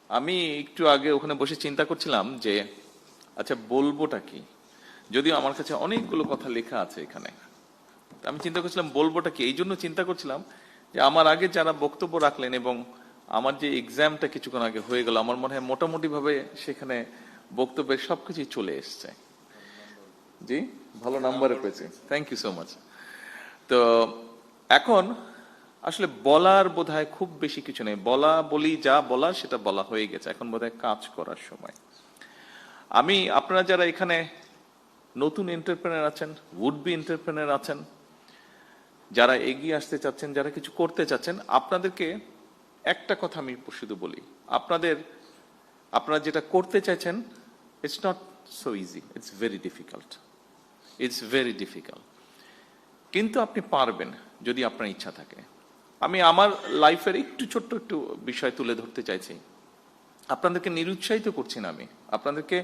আমি একটু আগে ওখানে বসে চিন্তা করছিলাম যে আচ্ছা বলবোটা কি, যদিও আমার কাছে অনেকগুলো কথা লেখা আছে এখানে। আমি চিন্তা করছিলাম বলবোটা কি, এই জন্য চিন্তা করছিলাম যে আমার আগে যারা বক্তব্য রাখলেন এবং আমার যে এক্সামটা কিছুক্ষণ আগে হয়ে গেল, আমার মনে হয় মোটামুটি ভাবে সেখানে বক্তব্যের সবকিছুই চলে এসছে। জি, ভালো নাম্বারে পেয়েছি, থ্যাংক ইউ সো মাচ। তো এখন আসলে বলার বোধহয় খুব বেশি কিছু নেই, বলি যা বলার সেটা বলা হয়ে গেছে, এখন বোধহয় কাজ করার সময়। আপনারা যারা এখানে নতুন এন্টারপ্রেনার আছেন, উড বি এন্টারপ্রেনার আছেন, যারা এগিয়ে আসতে চাচ্ছেন, যারা কিছু করতে চাচ্ছেন, আপনাদেরকে একটা কথা আমি শুধু বলি, আপনারা যেটা করতে চাইছেন, it's not so easy, it's very difficult, it's very difficult, কিন্তু আপনি পারবেন যদি আপনার ইচ্ছা থাকে। আমি আমার লাইফের একটু ছোট্ট একটু বিষয় তুলে ধরতে চাইছি। আপনাদেরকে নিরুৎসাহিত করছি না, আমি আপনাদেরকে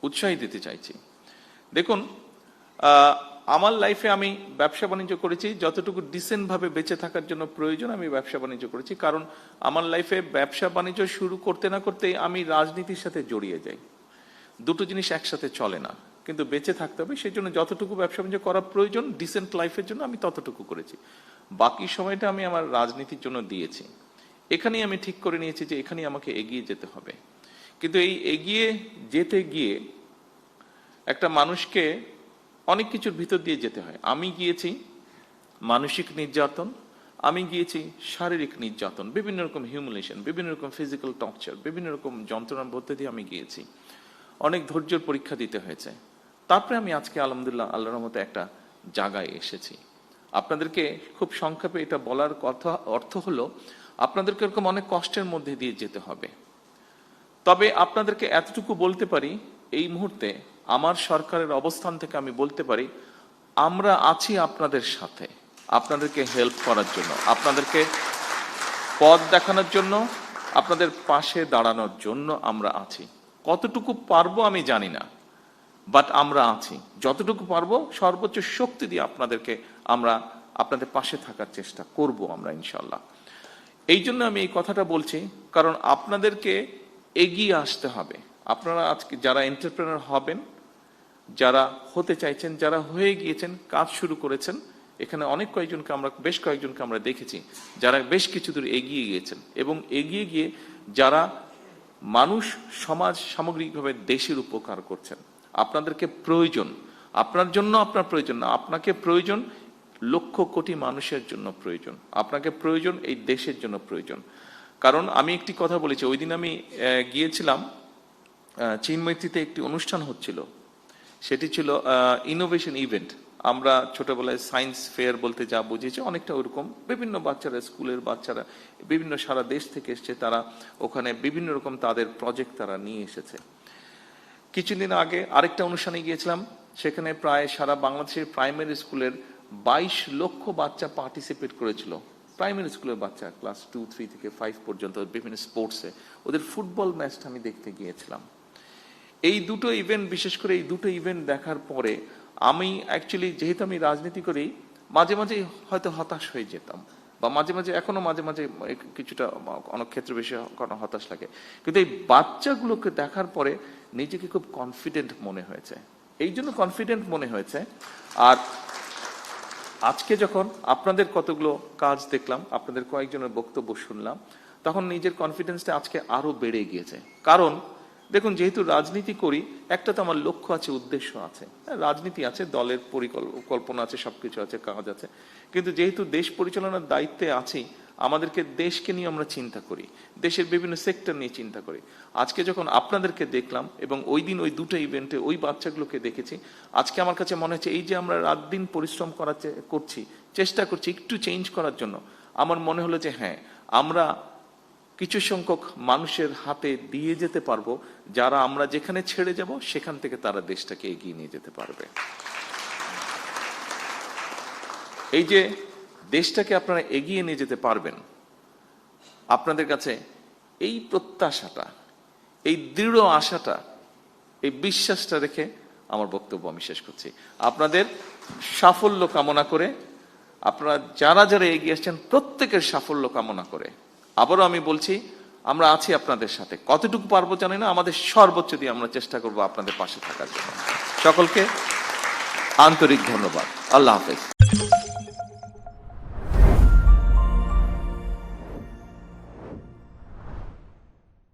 উৎসাহ দিতে চাইছি। দেখুন, আমার লাইফে আমি ব্যবসা বাণিজ্য করেছি, যতটুকু ডিসেন্ট ভাবে বেঁচে থাকার জন্য প্রয়োজন আমি ব্যবসা বাণিজ্য করেছি। কারণ আমার লাইফে ব্যবসা বাণিজ্য শুরু করতে না করতেই আমি রাজনীতির সাথে জড়িয়ে যাই। দুটো জিনিস একসাথে চলে না, কিন্তু বেঁচে থাকতে হবে, সেই জন্য যতটুকু ব্যবসা বাণিজ্য করা প্রয়োজন ডিসেন্ট লাইফের জন্য আমি ততটুকু করেছি, বাকি সময়টা আমি আমার রাজনীতির জন্য দিয়েছি। এখানেই আমি ঠিক করে নিয়েছি যে এখানেই আমাকে এগিয়ে যেতে হবে। কিন্তু এই এগিয়ে যেতে গিয়ে একটা মানুষকে অনেক কিছুর ভিতর দিয়ে যেতে হয়। আমি গিয়েছি মানসিক নির্যাতন, আমি গিয়েছি শারীরিক নির্যাতন, বিভিন্ন রকম হিউমিলেশন, বিভিন্ন রকম ফিজিক্যাল টর্চার, বিভিন্ন রকম যন্ত্রণার মধ্যে দিয়ে আমি গিয়েছি। অনেক ধৈর্যের পরীক্ষা দিতে হয়েছে। তারপরে আমি আজকে আলহামদুলিল্লাহ আল্লাহর রহমতে একটা জায়গায় এসেছি। আপনাদেরকে খুব সংক্ষেপে এটা বলার কথা অর্থ হলো, আপনাদেরকে এরকম অনেক কষ্টের মধ্যে দিয়ে যেতে হবে। তবে আপনাদেরকে এতটুকু বলতে পারি, এই মুহূর্তে আমার সরকারের অবস্থান থেকে আমি বলতে পারি, আমরা আছি আপনাদের সাথে, আপনাদেরকে হেল্প করার জন্য, আপনাদেরকে পথ দেখানোর জন্য, আপনাদের পাশে দাঁড়ানোর জন্য আমরা আছি। কতটুকু পারবো আমি জানি না, বাট আমরা আছি। যতটুকু পারবো সর্বোচ্চ শক্তি দিয়ে আপনাদের পাশে থাকার চেষ্টা করব আমরা ইনশাল্লাহ। এই জন্য আমি এই কথাটা বলছি, কারণ আপনাদেরকে এগিয়ে আসতে হবে। আপনারা আজকে যারা এন্টারপ্রেনার হবেন, যারা হতে চাইছেন, যারা হয়ে গিয়েছেন, কাজ শুরু করেছেন, এখানে বেশ কয়েকজনকে আমরা দেখেছি যারা বেশ কিছু দূর এগিয়ে গিয়েছেন, এবং এগিয়ে গিয়ে যারা মানুষ, সমাজ, সামগ্রিকভাবে দেশের উপকার করছেন। আপনাদেরকে প্রয়োজন, আপনার জন্য আপনার প্রয়োজন না, আপনাকে প্রয়োজন লক্ষ কোটি মানুষের জন্য প্রয়োজন, আপনাকে প্রয়োজন এই দেশের জন্য প্রয়োজন। কারণ আমি একটি কথা বলেছি, ওই দিন আমি গিয়েছিলাম চিন্ময়ীতে, একটি অনুষ্ঠান হচ্ছিল, সেটি ছিল ইনোভেশন ইভেন্ট। আমরা ছোটবেলায় সায়েন্স ফেয়ার বলতে যা বুঝেছি, অনেকটা ওরকম। বিভিন্ন বাচ্চারা, স্কুলের বাচ্চারা, বিভিন্ন সারা দেশ থেকে এসছে, তারা ওখানে বিভিন্ন রকম তাদের প্রজেক্ট তারা নিয়ে এসেছে। কিছুদিন আগে আরেকটা অনুষ্ঠানে গিয়েছিলাম, সেখানে প্রায় সারা বাংলাদেশের প্রাইমারি স্কুলের 22 লক্ষ বাচ্চা পার্টিসিপেট করেছিল। প্রাইমারি স্কুলের বাচ্চা, ক্লাস 2, 3 থেকে 5 পর্যন্ত, বিভিন্ন স্পোর্টসে ওদের ফুটবল ম্যাচটা আমি দেখতে গিয়েছিলাম। এই দুটো ইভেন্ট, বিশেষ করে এই দুটো ইভেন্ট দেখার পরে আমি অ্যাকচুয়ালি, যেহেতু আমি রাজনীতি করি, মাঝে মাঝে হয়তো হতাশ হয়ে যেতাম, বা মাঝে মাঝে এখনো মাঝে মাঝে কিছুটা অনেক ক্ষেত্রে বেশি হতাশ লাগে। কিন্তু এই বাচ্চাগুলোকে দেখার পরে নিজেকে খুব কনফিডেন্ট মনে হয়েছে। এই জন্য কনফিডেন্ট মনে হয়েছে। আর আজকে যখন আপনাদের কতগুলো কাজ দেখলাম, আপনাদের কয়েকজনের বক্তব্য শুনলাম, তখন নিজের কনফিডেন্সটা আজকে আরো বেড়ে গিয়েছে। কারণ দেখুন, যেহেতু রাজনীতি করি, একটা তো আমার লক্ষ্য আছে, উদ্দেশ্য আছে। রাজনীতি আছে, দলের পরিকল্পনা আছে, সবকিছু আছে, কাজ আছে। কিন্তু যেহেতু দেশ পরিচালনার দায়িত্বে আছি, আমাদেরকে দেশকে নিয়ে আমরা চিন্তা করি, দেশের বিভিন্ন সেক্টর নিয়ে চিন্তা করি। আজকে যখন আপনাদেরকে দেখলাম, এবং ওই দিন ওই দুটো ইভেন্টে ওই বাচ্চাগুলোকে দেখেছি, আজকে আমার কাছে মনে হচ্ছে এই যে আমরা রাত দিন পরিশ্রম করছি, চেষ্টা করছি একটু চেঞ্জ করার জন্য, আমার মনে হলো যে হ্যাঁ, আমরা কিছু সংখ্যক মানুষের হাতে দিয়ে যেতে পারবো, যারা আমরা যেখানে ছেড়ে যাব সেখান থেকে তারা দেশটাকে এগিয়ে নিয়ে যেতে পারবে। এই যে দেশটাকে আপনারা এগিয়ে নিয়ে যেতে পারবেন, আপনাদের কাছে এই প্রত্যাশাটা, এই দৃঢ় আশাটা, এই বিশ্বাসটা রেখে আমার বক্তব্য আমি শেষ করছি। আপনাদের সাফল্য কামনা করে, আপনারা যারা যারা এগিয়ে আসছেন প্রত্যেকের সাফল্য কামনা করে, আবারও আমি বলছি, আমরা আছি আপনাদের সাথে, কতটুকু পারবো জানি না, আমাদের সর্বোচ্চ দিয়ে আমরা চেষ্টা করব আপনাদের পাশে থাকার জন্য। সকলকে আন্তরিক ধন্যবাদ। আল্লাহ হাফেজ।